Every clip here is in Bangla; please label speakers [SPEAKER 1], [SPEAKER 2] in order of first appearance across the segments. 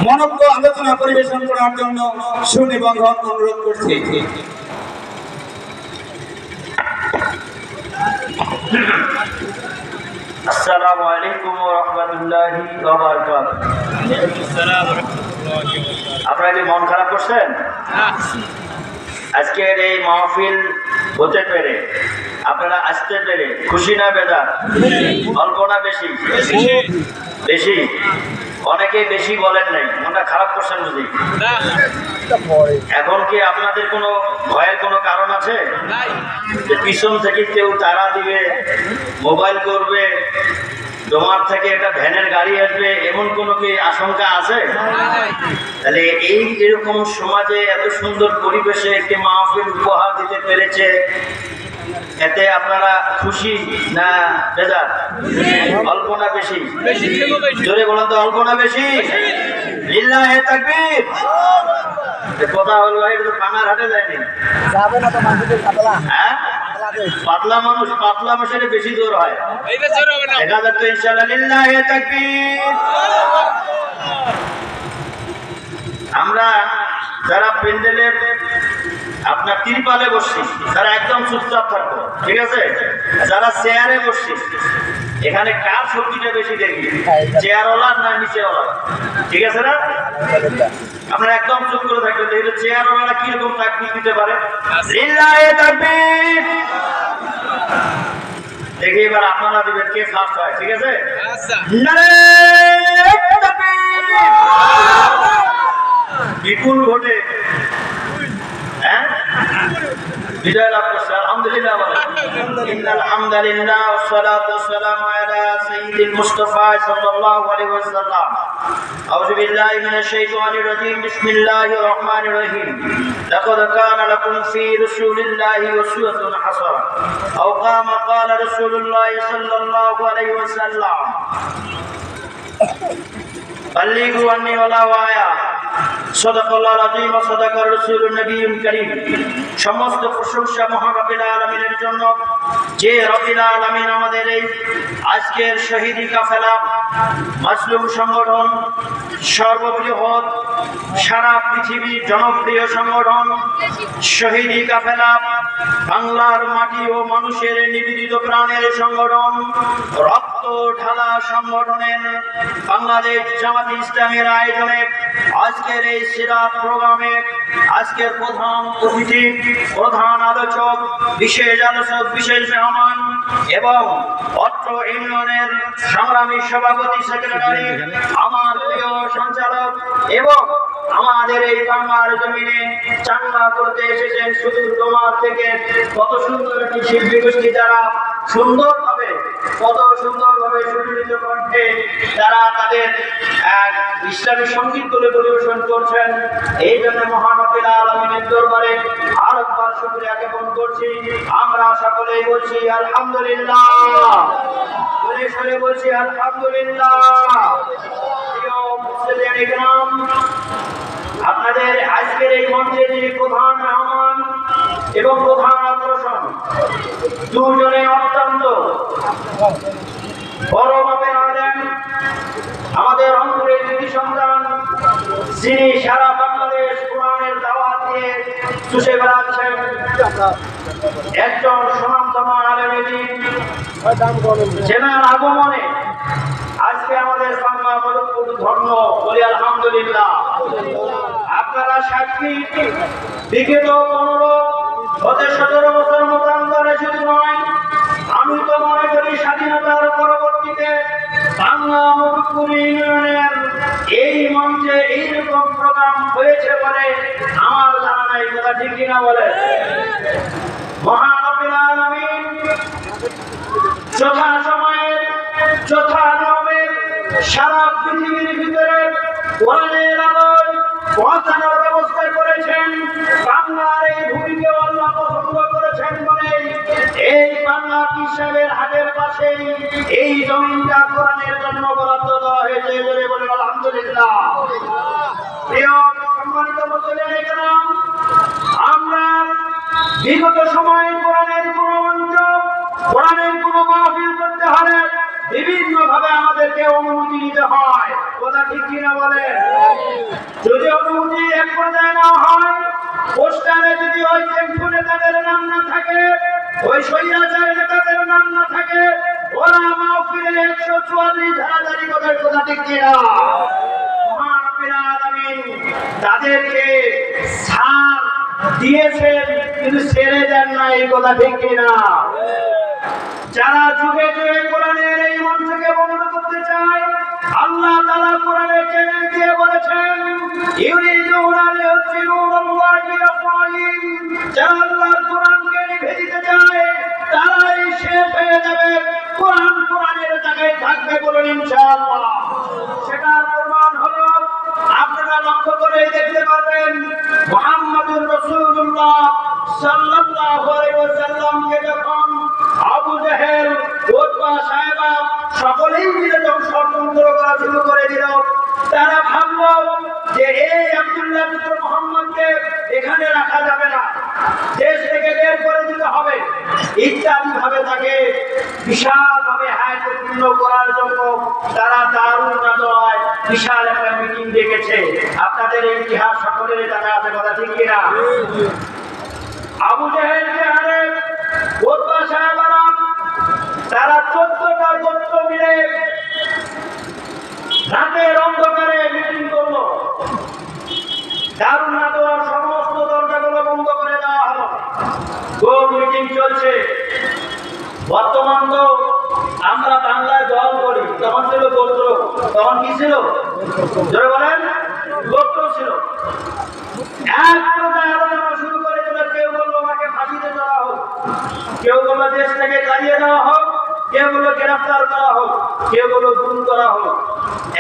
[SPEAKER 1] মনোজ্ঞ আলোচনা পরিবেশন করার জন্য সুনিবন্ধন অনুরোধ করছি।
[SPEAKER 2] আসসালামু আলাইকুম ওয়া রাহমাতুল্লাহি ওয়া বারাকাতুহু। আপনারা কি মন খারাপ করছেন? আজকের এই মাহফিল হতে পেরে, আপনারা আসতে পেরে খুশি না বেজার? অল্প না বেশি? বেশি। অনেকে বেশি বলেন নাই, মনটা খারাপ করছেন বুঝি? এখন কি আপনাদের কোনো ভয়ের কোনো কারণ আছে যে পিছন থেকে কেউ তাড়া দিবে, মোবাইল করবে, তোমার থেকে একটা ভ্যানের গাড়ি আসবে, এমন কোনো কি আশঙ্কা আছে? তাহলে এরকম সমাজে এত সুন্দর পরিবেশে একটি মাহফিল উপহার দিতে পেরেছে, এতে আপনারা খুশি না বেজার? অল্প না বেশি? জোরে বলেন তো, অল্প না বেশি? লিল্লাহি তাকবীর। কথা হলো ভাই, এটা তো পানার হাটে যায়নি। হ্যাঁ, পাতলা মানুষ, পাতলা মানুষের বেশি জোর হয়। দেখা যাচ্ছে ইনশাআল্লাহ। লিল্লাহি তাকবীর। আমরা যারা প্যান্ডেলে আপনার তিরপালে বসছি তারা একদম চুপচাপ থাকবো, ঠিক আছে? যারা চেয়ারে বসছি এখানে কার শক্তিটা বেশি দেখি, চেয়ারওয়ালার না নিচেওয়ালা? ঠিক আছে না? আপনারা একদম চুপ করে থাকবেন, দেখলে চেয়ারওয়ালারা কিরকম তাকবীর দিতে পারে। লিল্লাহি তাকবীর। দেখি এবার আপনারা দিবেন কে ফার্স্ট হয়, ঠিক আছে? নারে তাকবীর। বিপুল ভোটে বিজয় লাভ করছে, আলহামদুলিল্লাহ। ইন্নাল হামদালিল্লাহ ওয়াস সালাতু ওয়াস সালামু আলা সাইয়্যিদিল মুস্তাফা সাল্লাল্লাহু আলাইহি ওয়াসাল্লাম। আউযু বিল্লাহি মিনাশ শাইতানির রাজীম। বিসমিল্লাহির রহমানির রহিম। লাকাদ কানা লাকুম ফি রাসূলিল্লাহি উসওয়াতুন হাসানাহ। আও কামা ক্বালা রাসূলুল্লাহ সাল্লাল্লাহু আলাইহি ওয়াসাল্লাম। বাল্লিগু আন্নী ওয়ালাউ আয়া। সাদাকাল্লাহুল আযীম ওয়া সাদাকার রাসূলুন নবিয়্যুল কারীম। সমস্ত প্রশংসা মহান রব্বুল আলামিনের জন্য, যে রব্বুল আলামিন আমাদের এই আজকের শহীদি কাফেলা মাসলুম সংগঠন, সর্ববৃহৎ সারা পৃথিবীর জনপ্রিয় সংগঠন শহীদি কাফেলা, বাংলার মাটি ও মানুষের নিবেদিত প্রাণের সংগঠন, রক্ত ঢালা সংগঠনের বাংলাদেশ জামাতে ইসলামের আয়োজনে আজকের এই সিরাত প্রোগ্রামে আজকের প্রধান অতিথি, প্রধান আলোচক, বিশেষ আলোচক, বিশেষ মেহমান এবং অত্র ইউনিয়নের সংগ্রামী সভাপতি, সেক্রেটারি, আমার প্রিয় সঞ্চালক এবং আমাদের এই বাংলার জমিনে চাঙ্গা করতে এসেছেন সুদূর দোমার থেকে কত সুন্দর একটি শিল্পী গোষ্ঠী, যারা সুন্দরভাবে, কত সুন্দরভাবে সুনীত কণ্ঠে তারা তাদের ইসলামী সঙ্গীতগুলো পরিবেশন করছেন। এই জন্য মহান রব্বুল আলামিনের দরবারে আরেকবার শুকরিয়া জ্ঞাপন করছি। আমরা সকলেই বলছি আলহামদুলিল্লাহ, বলে সরে বলছি আলহামদুলিল্লাহ। প্রিয় মুসলিম ইকরাম, আপনাদের আজকের এই মঞ্চে যিনি প্রধান মেহমান এবং প্রধান আকর্ষণ, দুজনে অত্যন্ত বড় মাপের আলেম, আমাদের অন্তরের কৃতি সন্তান, যিনি সারা বাংলাদেশ কোরআনের দাওয়াত দিয়ে চুষে বেড়াচ্ছেন, একজন সুনামধন্য আলেম, যেনার আগমনে আজকে আমাদের বাংলা মধুপুর ধন্য, বলি আলহামদুলিল্লাহ। আপনারা সাক্ষী, বিগত 15-17 বছর মতান্তরে শুধু নয়, আমি তো মনে করি স্বাধীনতার পরবর্তীতে বাংলা মধুপুর ইউনিয়নের এই মঞ্চে এইরকম প্রোগ্রাম হয়েছে বলে আমার জানা নাই। কথা ঠিক কিনা বলে? মহান রব্বুল আলামিন যথা সময়ে যথা নিয়মে সারা পৃথিবীর ভিতরে কোরআনের আলোয় পৌঁছানোর ব্যবস্থা করেছেন। বাংলার এই ভূমিকে আল্লাহ পছন্দ করেছেন বলে এই বাংলা কিশোরের হাটের পাশে এই জমিনটা কোরআনের জন্য বরাদ্দ দেওয়া হয়েছে বলে বলেন আলহামদুলিল্লাহ। প্রিয় সম্মানিত মুসলিম ইকরাম, আমরা বিগত সময়ে কোরআনের কোনো মঞ্চ, কোরআনের কোনো মাহফিল করতে হলে বিভিন্ন ভাবে আমাদেরকে অনুমতি নিতে হয়। কথা ঠিক কিনা বলেন? যদি অনুমতি এক পর্যায়ে না হয়, পোস্টারে যদি ওই টেম্পু নেতাদের নাম না থাকে, ওই স্বৈরাচার নেতাদের নাম না থাকে, ওরা মাহফিলে 144 ধারা জারি করার কথা ঠিক কিনা? মহান রব্বুল আলামিন তাদেরকে ছাড় দিয়েছেন, কিন্তু ছেড়ে দেন না, এই কথা ঠিক কিনা? যারা যুগে যুগে কোরআনের এই মঞ্চকে বন্ধ করতে চায়, আল্লাহ তাআলা কোরআনের চ্যালেঞ্জ দিয়ে বলেছেন, ইউরিদুনা লিইউতিরু আল্লাহি আফওয়াহিম, যারা আল্লাহর কোরআনকে নিভে দিতে চায় তারাই শেষ হয়ে যাবে, কোরআনের জায়গায় থাকবে বলুন ইনশাআল্লাহ। সেটার প্রমাণ হলো আপনারা লক্ষ্য করে দেখতে পারবেন, মুহাম্মদুর রাসূলুল্লাহ সাল্লাল্লাহু আলাইহি ওয়াসাল্লামকে যখন আবু জেহেল, উতবা, সায়বা সকলেই মিলে যখন ষড়যন্ত্র করা শুরু করে দিল, তারা ভাবলো যে এই আব্দুল্লাহ পুত্র মুহাম্মদকে এখানে রাখা যাবে না, দেশ থেকে বের করে দিতে হবে, ইত্যাদি ভাবে তাকে বিশালভাবে হায়াতপূর্ণ করার জন্য তারা দারুণ নাদোয়ায় বিশাল একটা মিটিং ডেকেছে। আপনাদের এই ইতিহাস সকলের জানা আছে, কথা ঠিক কিনা? আবু জেহেলকে আরে উতবা, সায়বারা তারা 14টা গোত্র মিলে রাতের অন্ধকারে মিটিং করলো। দারুণ নাদোয়ার সমস্ত দরজাগুলো বন্ধ করে দেওয়া হলো। গোল মিটিং চলছে। বর্তমান তো আমরা বাংলায় দল করি, তখন ছিল গোত্র। তখন কি ছিল? জোরে বলেন। গোত্র ছিল। এক পর্যায়ে আলোচনা শুরু করে দিল। কেউ বললো আমাকে ফাঁসিতে দেওয়া হোক, কেউ বললো দেশ থেকে তাড়িয়ে দেওয়া হোক, কেউ বললো গ্রেফতার করা হোক, কেউ বললো গুম করা হোক।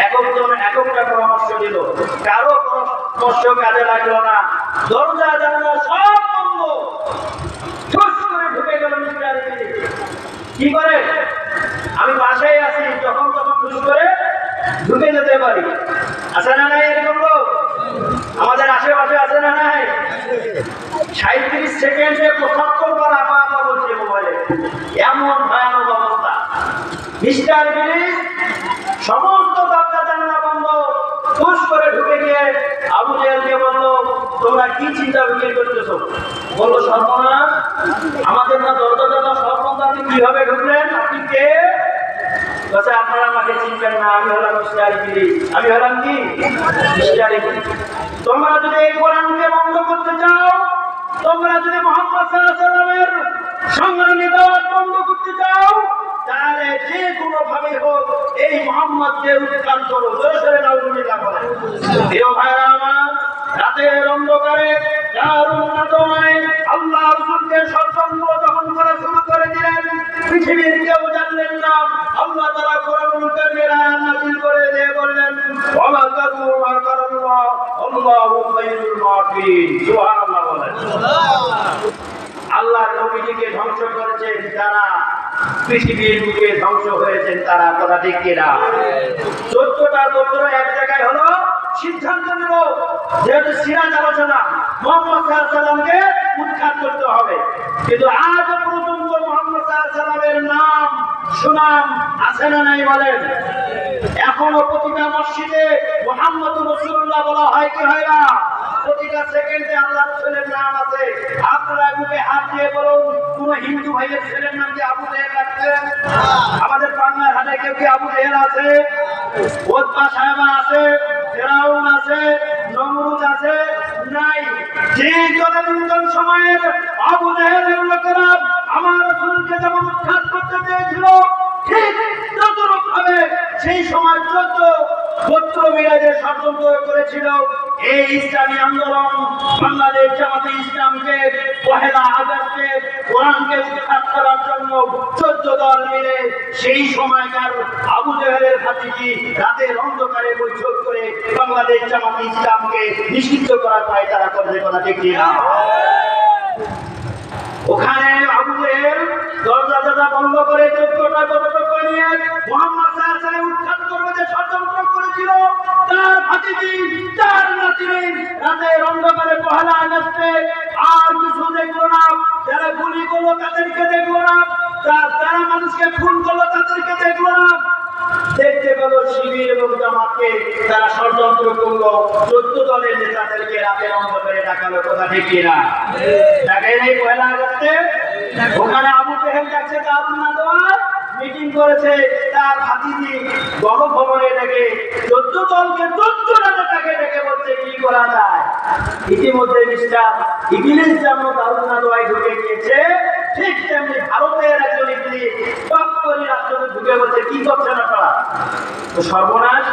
[SPEAKER 2] একজন একটা পরামর্শ দিল। কারো পরামর্শ কাজে লাগলো না। দরজা জানালা সব বন্ধ। ঠুস করে ঢুকে গেল মিস্টার ইংলিশ। কি করে? আমি বাসায় আছি, যখন তখন ঠুস করে ঢুকে যেতে পারি। আছে না নাই এরকম লোক? আমাদের আশেপাশে আছে না নাই? 37 সেকেন্ডে 75 বার আপা বলছে মোবাইলে। এমন ভয়ানক অবস্থা। মিস্টার ইংলিশ সমস্ত দরজা জানালা বন্ধ, ঠুস করে ঢুকে গিয়ে আবু জেহেলকে বলল, তোমরা কি চিন্তা বিক্রি করতেছো? বললো, সর্বনাশ, আমাদের না দরজা জানালা সব বন্ধ, আপনি কিভাবে ঢুকলেন? আপনি কে? বলছে, আপনারা আমাকে চিনবেন না, আমি হলাম মিস্টার ইংলিশ। আমি হলাম কি? Mister English. তোমরা যদি এই কোরআনকে বন্ধ করতে চাও, তোমরা যদি মুহাম্মদ সাল্লাল্লাহু আলাইহি ওয়াসাল্লামের সংগ্রামী দাওয়াত বন্ধ করতে চাও, তাহলে যে কোনো ভাবে হোক এই মুহাম্মদকে উৎখাত করো। জোরে নাউজুবিল্লাহ বলেন। প্রিয় ভাইরা আমার, রাতের অন্ধকারে দারুণ নাদোয়ায় আল্লাহ রাসূলকে ষড়যন্ত্র যখন করা শুরু করে দিলেন, পৃথিবীর কেউ জানলেন না। আল্লাহ তাআলা কোরআনুল কারীমের আয়াত নাযিল করে দিয়ে বললেন, ওয়া মা কারু মা কারাল্লাহ আল্লাহু খায়রুল মাকিরিন। সুবহানাল্লাহ বলেন। আল্লাহর নবীকে ধ্বংস করেছেন যারা, পৃথিবীর বুকে ধ্বংস হয়েছেন তারা, কথা ঠিক কিনা? 14টা গোত্র এক জায়গায় হলো, সিদ্ধান্ত নিল যেহেতু সিরাজ আলোচনা, মুহাম্মদ সাল্লাল্লাহু আলাইহি ওয়াসাল্লামকে উৎখাত করতে হবে। কিন্তু আজ পর্যন্ত মুহাম্মদ সাল্লাল্লাহু আলাইহি ওয়াসাল্লামের নাম সুনাম আছে না নাই বলেন? এখনো প্রতিটা মসজিদে মুহাম্মদুর রাসূলুল্লাহ বলা হয় কি হয় না? প্রতিটা সেকেন্ডে আল্লাহ রাসূলের নাম আছে। আপনারা মুখে হাত দিয়ে বলুন, কোন হিন্দু ভাইয়ের ছেলের নাম কি আবু জেহেল রাখছে? আমাদের বাংলার হাতে কেউ কি আবু জেহেল আছে? উতবা, সায়বা আছে, ফেরাউন আছে, নমরুদ আছে? নাই। যে তদানীন্তন সময়ের আবু জেহেলের লোকেরা আমার রাসূলকে যেমন উৎখাত করতে চেয়েছিল, ঠিক তদ্রূপভাবে সেই সময় 14 গোত্র মিলে যে ষড়যন্ত্র করেছিল, এই ইসলামী আন্দোলন বাংলাদেশ জামাতে ইসলামকে 1 আগস্টে কোরআনকে উৎখাত করার জন্য 14 দল মিলে সেই সময়কার আবু জেহেলের ভাতিজি রাতের অন্ধকারে বৈঠক করে বাংলাদেশ জামাতে ইসলামকে নিষিদ্ধ করার পায় তারা করবে, কথা ঠিক কিনা? ওখানে আবু জেহেল দরজা বন্ধ করে 14টা গোত্র নিয়ে মুহাম্মদ সাল্লাল্লাহু আলাইহি ওয়াসাল্লাম উৎখাত করবে যে ষড়যন্ত্র করেছিল, তার ভাতিজি, তার নাতিনি রাতের অন্ধকারে 1 আগস্টে আর কিছু দেখলো না। যারা গুলি করলো তাদেরকে দেখলো না, যারা মানুষকে খুন করলো তাদেরকে দেখলো না। দেখতে পেল শিবির এবং জামাতকে তারা ষড়যন্ত্র করলো, 14 দলের নেতাদেরকে রাতের অন্ধকারে ডাকালো। কথা ঠিক কিনা? ডাকে নেই পয়লা আগস্টে? ওখানে আবু জেহেল যাচ্ছে দারুন নাদওয়ার মিটিং করেছে, তার ভাতিজি গণভবনে ডেকে 14 দলকে 14 নেতাকে ডেকে বলছে কি করা যায়। ইতিমধ্যে মিস্টার ইবলিস যেমন দারুন নাদওয়ায় ঢুকে গিয়েছে, ঠিক তেমনি ভারতের একজন ইবলিস পাক্করি রাষ্ট্রকে ঢুকে বলছে কি করছেন আপনারা? তো সর্বনাশ,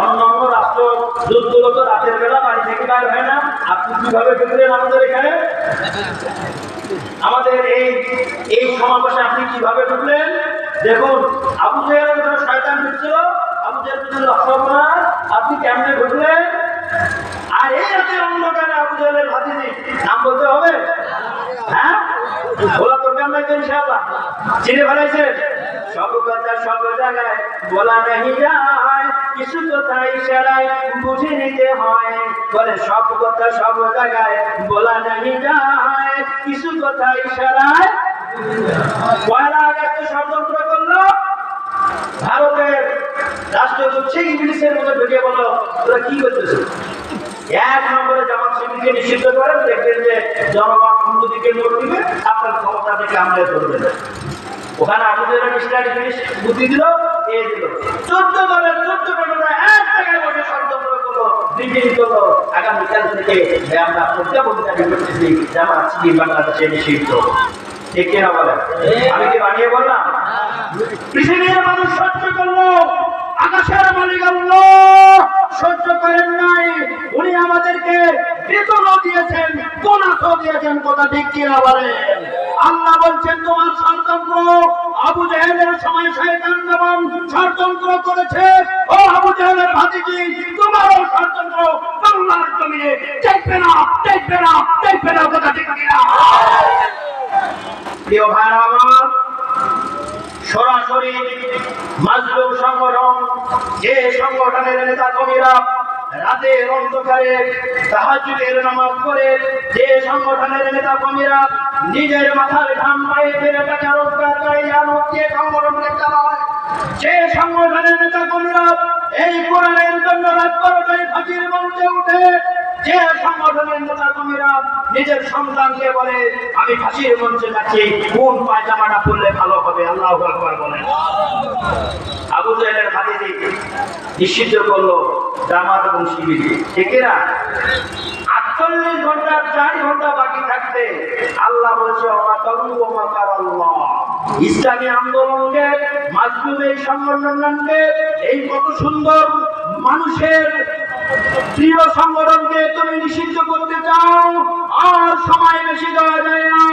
[SPEAKER 2] অন্যান্য রাষ্ট্র যুদ্ধরত রাতের বেলা বাড়ি থেকে বের হয় না, আপনি কিভাবে ঢুকলেন আমাদের এখানে? আমাদের এই সমাবেশে আপনি কিভাবে ঢুকলেন? দেখুন, আবু জেহেলের ভিতরে শয়তান ঢুকছিল, আবু জেহেল ভিতরে সর্বনাশ, আপনি কেমনে ঢুকলেন? আর এই রাতের অন্ধকারে আবু জেহেলের ভাতিজি নাম বলতে হবে? হ্যাঁ, বলা দরকার নাই তো ইনশাআল্লাহ। চিনে ফেলাইছে? সব কথা সব জায়গায় বলা नहीं যায়, কিছু কথা ইশারায় বুঝে নিতে হয়। বলে সব কথা সব জায়গায় বলা नहीं যায়, কিছু কথা ইশারায়। পয়লা আগস্টে ষড়যন্ত্র করলো, ভারতের রাষ্ট্রদূত সেই ইংলিশের মধ্যে ঢুকে বলল তোরা কি করতেছিস? 1 নম্বরে জামাত শিবিরকে নিষিদ্ধ করেন, দেখবেন যে জনগণ অন্যদিকে মোড় দিবে, আপনার ক্ষমতা থেকে আমলে ধরবে। ওখানে আবু জেহেল মিস্টার ইবলিস বুদ্ধি দিল, এ দিল 14 দলের 14 নেতা এক জায়গায় বসে ষড়যন্ত্র করলো, মিটিং করলো। আগামীকাল থেকে আমরা প্রজ্ঞাপনকারী করতেছি জামাত শিবির বাংলাদেশে নিষিদ্ধ। ঠিক কিনা বলেন? আমি কি বানিয়ে বললাম? পৃথিবীর মানুষ সহ্য করলো, আকাশের মালিক আল্লাহ সহ্য করেন নাই। উনি আমাদেরকে বেতনও দিয়েছেন, বোনাসও দিয়েছেন। কথা ঠিক কিনা বলেন? আল্লাহ বলছেন তোমার ষড়যন্ত্র, আবু জেহেলের সময় শয়তান যেমন ষড়যন্ত্র করেছে, ও আবু জেহেলের ভাতিজি তোমারও ষড়যন্ত্র বাংলার জমিনে দেখবে না, দেখবে না, দেখবে না। কথা ঠিক কিনা? প্রিয় ভাইরা আমার, সরাসরি মাজলুম সংগঠন, যে সংগঠনের নেতা কর্মীরা রাতের অন্ধকারে তাহাজ্জুদের নামাজ পড়ে, যে সংগঠনের নেতা কর্মীরা নিজের মাথার ঘাম পায়ে ফেলে টাকা রোজগার করে যে সংগঠনকে চালায়, যে সংগঠনের নেতা কর্মীরা এই কোরআনের জন্য রাত 12টায় ফাঁসির মঞ্চে উঠে, যে সংগঠনের নেতা কর্মীরা নিজের সন্তানকে বলে আমি ফাঁসির মঞ্চে যাচ্ছি, কোন পায়জামাটা পরলে ভালো হবে। আল্লাহু আকবার বলেন। আবু জেহেলের ভাতিজি নিষিদ্ধ করলো জামাত এবং শিবির। ঠিক না? 48 ঘন্টা 4 ঘন্টা বাকি থাকতে আল্লাহ বলছে ইসলামী আন্দোলনকে, মাজলুম এই সংগঠনকে, এই কত সুন্দর মানুষের প্রিয় সংগঠনকে তুমি নিষিদ্ধ করতে চাও, আর সময় বেশি দেওয়া যায় না।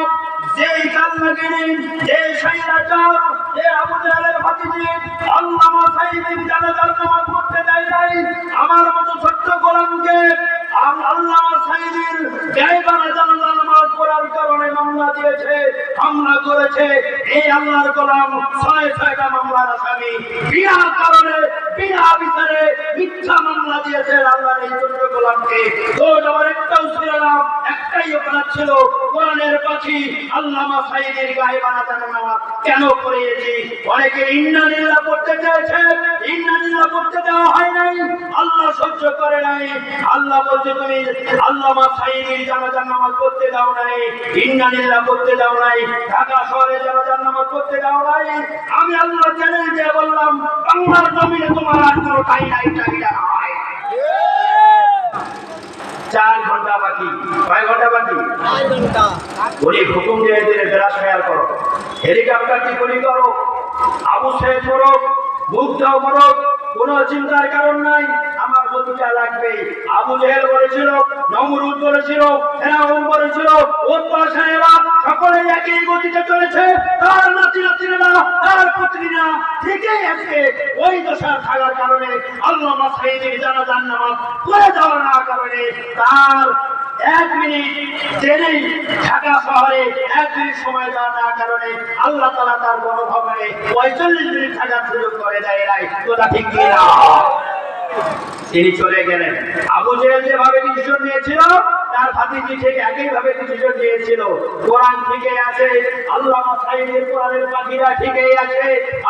[SPEAKER 2] যেই কালনাগিনী, যে স্বৈরাচার, যে আবু জেহেলের ভাতিজি আল্লামা সাইদির জানাজার নামাজ পড়তে দেয় নাই, আমার মতো ছোট্ট গোলামকে আল্লামা সাইদির গায়েবানা জানাজার নামাজ পড়ার কারণে মামলা দিয়েছে, হামলা করেছে। এই আল্লাহর গোলাম 6-6টা মামলার আসামি, বিনা কারণে বিনা বিচারে মিথ্যা মামলা দিয়েছে আল্লাহর এই ছোট্ট গোলামকে। দোষ আমার একটাও ছিল না, একটাই অপরাধ ছিল, কোরআনের পাখি আল্লামা সাইদির গায়েবানা জানাজার নামাজ কেন পড়িয়েছি। অনেকে ইন্না লিল্লাহ পড়তে চেয়েছে, ইন্না লিল্লাহ পড়তে দেওয়া হয় নাই, আল্লাহ সহ্য করে নাই। আল্লাহ বলছে তুমি আল্লামা সাইদির জানাজার নামাজ পড়তে দাও নাই, ইন্না লিল্লাহ পড়তে দাও নাই, ঢাকা শহরে জানাজার নামাজ পড়তে দাও নাই। আমি আল্লাহ চ্যালেঞ্জ দিয়ে বললাম বাংলার জমিনে তোমার আর কোনো ঠাই নাই, চাহিদা নাই। 4 ঘন্টা বাকি। কয় ঘন্টা বাকি? 4 ঘন্টা। উনি হুকুম দিয়ে দিলে বেলাস ফায়ার করো, হেলিকপ্টার কি গুলি করো, আবু সাইদ করো, মুগ্ধ করো, কোনো চিন্তার কারণ নাই। আমার গতিটা লাগবে। আবু জেহেল বলেছিল, নমরুদ বলেছিল, ফেরাউন বলেছিল, উৎপাশায়েরা সকলে একই গতিতে চলেছে। তার নাতি-নাতিরা, তার পুত্রীরা ঠিকই আছে। ওই দশা থাকার কারণে আল্লামা সাইদির জানাজার নামাজ পড়ে যাওয়ার না কারণে তার 1 মিনিট দেরি ঢাকা শহরে 1 মিনিট সময় দেওয়ার না কারণে আল্লাহ তাআলা তার গণভবনে 45 মিনিট থাকার সুযোগ করে দেয় নাই। কথা ঠিক কি না? তিনি চলে গেলেন। আবু জেহেল যেভাবে ডিসিশন নিয়েছিল তার ভাতিজি ঠিক একইভাবে ডিসিশন নিয়েছিল। কোরআন ঠিকই আছে, আল্লামা সাঈদীর কোরআনের পাখিরা ঠিকই আছে,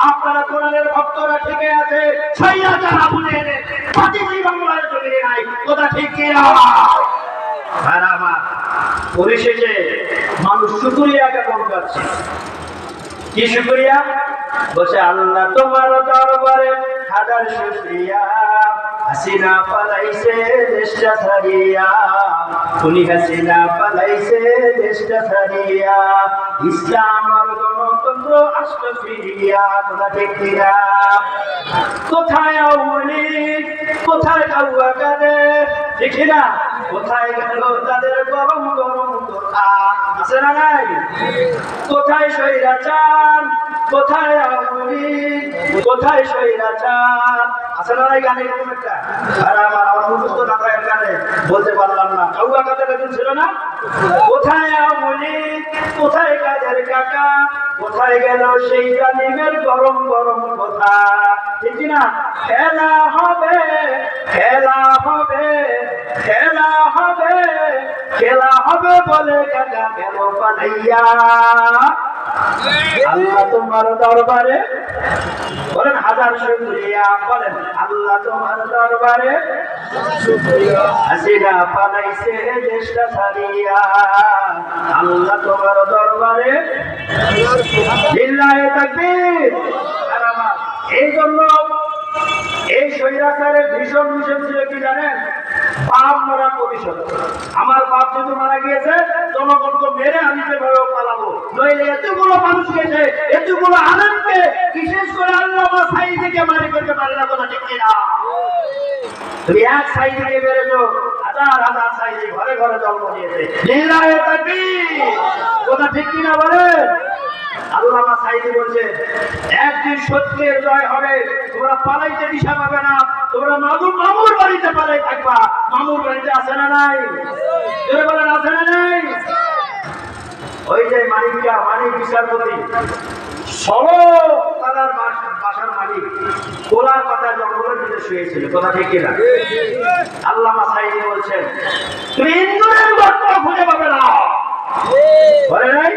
[SPEAKER 2] আপনারা কোরআনের ভক্তরা ঠিকই আছে, শৈলাচার আবুলের ভাতিজি বাংলার জমিনে নাই, কথা ঠিক কি না? আর আমার পরিশেষে মানুষ শুকরিয়া জ্ঞাপন করছে। কি শুকরিয়া? বলছে আল্লাহ তোমার দরবারে হাজার শুকরিয়া, হাসিনা পালাইছে দেশটা ছাড়িয়া, খুনি হাসিনা পালাইছে দেশটা ছাড়িয়া, ইসলাম আর গণতন্ত্র আসলো ফিরিয়া, কথা ঠিক কিনা? কোথায় আওয়ামী লীগ, কোথায় কাউয়া কাদের, ঠিক না? কোথায় গেল তাদের গরম গরম কথা, আছে না নাই? কোথায় স্বৈরাচার, কোথায় আওয়ামী লীগ, কোথায় স্বৈরাচার, আছে না নাই? গানে এরকম একটা, আর আমার মুখস্থ না থাকার গানে বলতে পারলাম না। কাউয়া কাদের একজন ছিল না? কোথায় আওয়ামী লীগ, কোথায় কাদের কাকা, কোথায় গেল সেই জালিমের গরম গরম কথা, ঠিক না? খেলা হবে, খেলা হবে, খেলা হবে, খেলা হবে বলে কাকা গেল পালাইয়া। আল্লাহ তোমার দরবারে বলেন হাজার শুকরিয়া, বলেন আল্লাহ তোমার দরবারে হাসিনা পালাইছে দেশটা ছাড়িয়া, আল্লাহ তোমার দরবারে লিল্লাহে তাকবীর। আর আমার এই জন্য এই স্বৈরাচারের ভীষণ মিশন ছিল কি জানেন? বাপ মারা প্রতিশোধ। আমার বাপ যেহেতু মারা গিয়েছে, জনগণকে মেরে আমি যেভাবে পালাবো, নইলে এতগুলো মানুষ গেছে, এতগুলো আলেমকে, বিশেষ করে আল্লামা সাঈদীকে মারি করতে পারে না, কথা ঠিক কিনা? তুমি এক সাঈদীকে মেরেছো, হাজার হাজার সাঈদী ঘরে ঘরে জন্ম নিয়েছে, লিল্লাহে তাকবীর, কথা ঠিক কিনা বলেন? আল্লামা সাঈদী বলছে একদিন সত্যের জয় হবে, তোমরা পালাইতে দিশা পাবে না, তোমরা মামুর বাড়িতে পালাই থাকবা। মামুর বাড়িতে আছে না নাই? বলেন আছে না নাই? ওই যে মালিকটা, মালিক বিচারপতি, সরো তার বাসার মালিক কোলার পাতায় জঙ্গলের ভিতরে শুয়েছিল, কথা ঠিক কিনা? আল্লামা সাঈদী বলছেন তুমি ইন্দুরের গর্ত খুঁজে পাবে না, বলে নাই?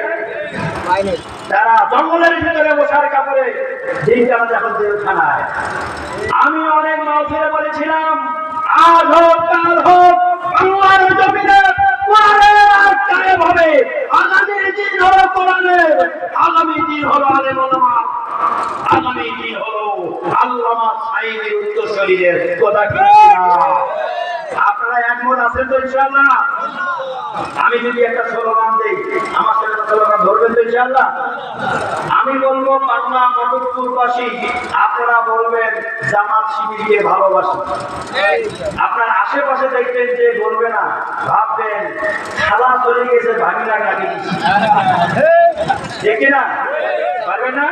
[SPEAKER 2] তারা জঙ্গলের ভিতরে বসার কাপড়ে দিন কাটাতে এখন জেলখানায়। আমি অনেক মাহফিলে বলেছিলাম আজ হোক কাল হোক বাংলার জমিনে কোরআনের রাজ কায়েম হবে। আগামী দিন হলো কোরআনের, আগামী দিন হলো আলেম ওলামা, আগামী দিন হলো আল্লামা সাঈদীর উত্তরসূরিদের, কথা কি না? আপনারা একমত আছেন তো ইনশাআল্লাহ? আমি যদি একটা স্লোগান দেই, আমার সাথে স্লোগান ধরবেন তো ইনশাআল্লাহ? আমি বলবো পাটনা মটকপুরবাসী, আপনারা বলবেন জামাত শিবিরকে ভালোবাসি। আপনার আশেপাশে দেখবেন যে বলবে না, ভাববেন খালা চলে গেছে ভাগিনা কাকে দিচ্ছি, দেখি না? পারবেন না?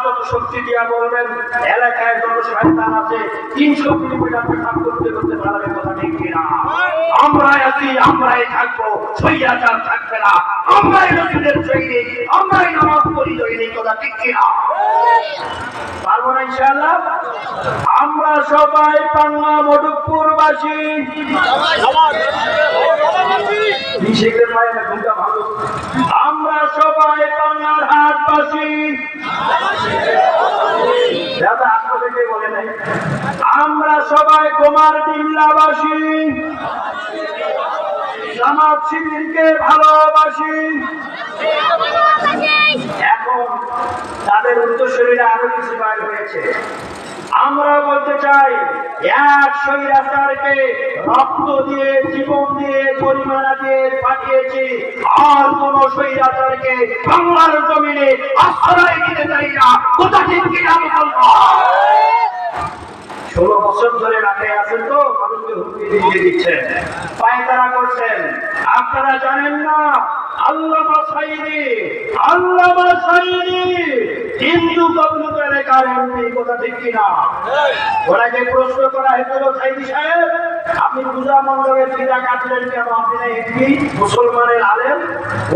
[SPEAKER 2] যত শক্তি দিয়া বলবেন, এলাকায় যত শয়তান আছে 300 কিলোমিটার পেশাব করতে করতে পারবে, কথা ঠিক কিনা? আমরাই আছি, আমরাই থাকবো, স্বৈরাচার থাকবে না, আমরাই রসুলের সৈনিক, আমরাই নামাজ পড়ি দৈনিক, কথা ঠিক কিনা? পারবো না ইনশাআল্লাহ? আমরা সবাই পান্না মটকপুরবাসী, আমরা সবাই পান্নার হাটবাসী, আমরা সবাই কুমার ডিল্লাবাসী, জামাত শিবিরকে ভালোবাসি। এখন তাদের উত্তরসূরিরা আরো কিছু বাইর হয়েছে। আমরা বলতে চাই এক স্বৈরাচারকে রক্ত দিয়ে, জীবন দিয়ে, পরিমাণা দিয়ে পাঠিয়েছি, আর কোন স্বৈরাচারকে বাংলার জমিনে আশ্রয় দিতে চাই না, কথা ঠিক কিনা? 16 বছর ধরে রাখে আছেন তো, মানুষকে হুমকি দিয়ে দিচ্ছেন, পায়তারা করছেন। আপনারা জানেন না আল্লামা সাঈদী, আল্লামা সাঈদী হিন্দু কমিউনিটির কারণে, কথা ঠিক কিনা? ওনাকে প্রশ্ন করা হয়েছিল, সাঈদী সাহেব আপনি পূজা মণ্ডপের ফিতা কাটলেন কেন? আপনি না এমপি, মুসলমানের আলেম।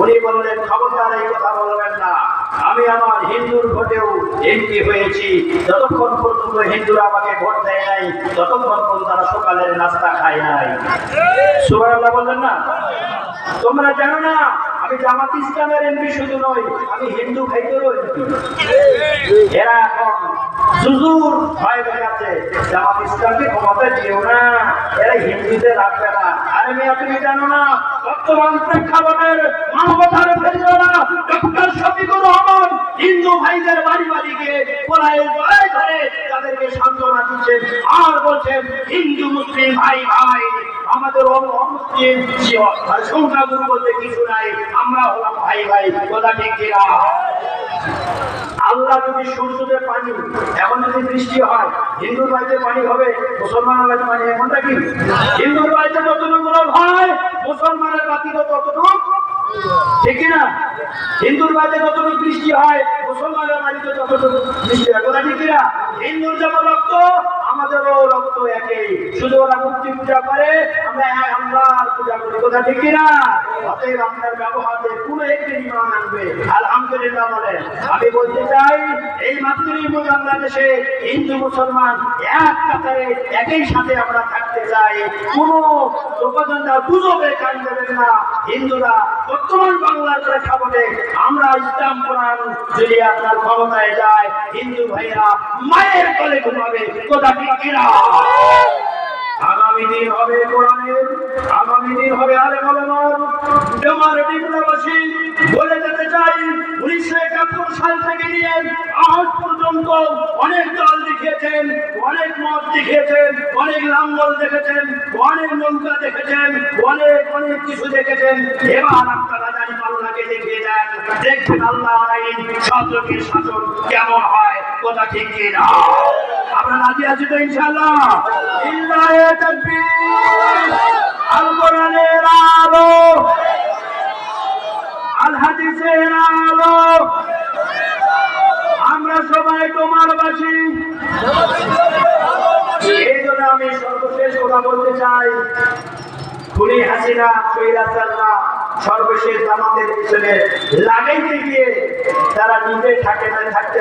[SPEAKER 2] উনি বললেন খবরদার এই কথা বলবেন না, আমি আমার হিন্দুর ভোটেও এমপি হয়েছি। যতক্ষণ পর্যন্ত হিন্দুরা আমাকে ভোট দেয় নাই, ততক্ষণ পর্যন্ত তারা সকালের নাস্তা খায় নাই। সুবহানাল্লাহ বললেন না? তোমরা জানো না আমি জামাত ইসলামের এমপি শুধু নই, আমি হিন্দু ভাইদেরও এমপি। এরা এখন জুজুর ভয় দেখাচ্ছে জামাত ইসলামকে ক্ষমতা দিও না, এরা হিন্দুদের রাখবে না। আরে মেয়ে তুমি জানো না বর্তমান প্রেক্ষাপটের মানবতার ফেরিওয়ালা ডক্টর শফিকুর রহমান হিন্দু ভাইদের বাড়ি বাড়ি গিয়ে কোলায় গলায় ধরে তাদেরকে সান্ত্বনা দিচ্ছেন আর বলছেন হিন্দু মুসলিম ভাই ভাই, আমাদের অমুসলিম সংখ্যাগুরু বলতে কিছু নাই, আমরা হলাম ভাই ভাই। কথা ঠিক কিনা? আল্লাহ যদি সূর্যতে পানি, এখন যদি বৃষ্টি হয় হিন্দুর বাড়িতে পানি হবে, মুসলমানের বাড়িতে পানি, এমনটা কি? হিন্দুর বাড়িতে যতটুকু হয় মুসলমানের বাড়িতে ততটুকু, ঠিক কিনা? হিন্দুর বাড়িতে যতটুকু বৃষ্টি হয় মুসলমানের বাড়িতে ততটুকু বৃষ্টি হয়। কথা ঠিক কিনা? হিন্দুর যেমন রক্ত আমাদেরও রক্ত একই, শুধু ওরা মূর্তি পূজা করে, আমরা আল্লাহর পূজা করি। কথা ঠিক কিনা? অতএব আপনার ব্যবহারে কোনো একটি ইমান আনবে আলহামদুলিল্লাহ বলেন। আমি বলতে চাই এই মাতৃভূমি বাংলাদেশে হিন্দু মুসলমান এক কাতারে একই সাথে আমরা থাকতে চাই। কোনো লোকজনরা গুজবে কান দেবেন না। হিন্দুরা বর্তমান বাংলার প্রেক্ষাপটে আমরা ইসলাম কোরআন যদি আপনার ক্ষমতায় যায় হিন্দু ভাইরা মায়ের কোলে ঘুমাবে। কথা ঠিক কিনা? আগামী দিন হবে কোরআনের, আগামী দিন হবে আলেম ওলামার। আমার ডিপ্লোমাসি বলে যেতে চাই 1971 সাল থেকে নিয়ে আজ পর্যন্ত অনেক দল দেখিয়েছেন, অনেক মত দেখিয়েছেন, অনেক লাঙ্গল দেখেছেন, অনেক নৌকা দেখেছেন, অনেক অনেক কিছু দেখেছেন। এবার আপনারা জানি আল্লাহকে দেখিয়ে দেন, দেখবেন আল্লাহ আইন শাসকের শাসন কেমন হয়। কথা ঠিক কিনা? আমরা রাজি আছি তো ইনশাআল্লাহ? ইল্লাহে তাকবীর, আল কোরআনের আলো, আল হাদিসের আলো, আমরা সবাই তোমার বাসী। এই জন্য আমি সর্বশেষ কথা বলতে চাই, খুনি হাসিনা স্বৈরাচাররা সর্বশেষ আমাদের পিছনে লাগাইতে গিয়ে তারা নিজে থাকে না থাকতে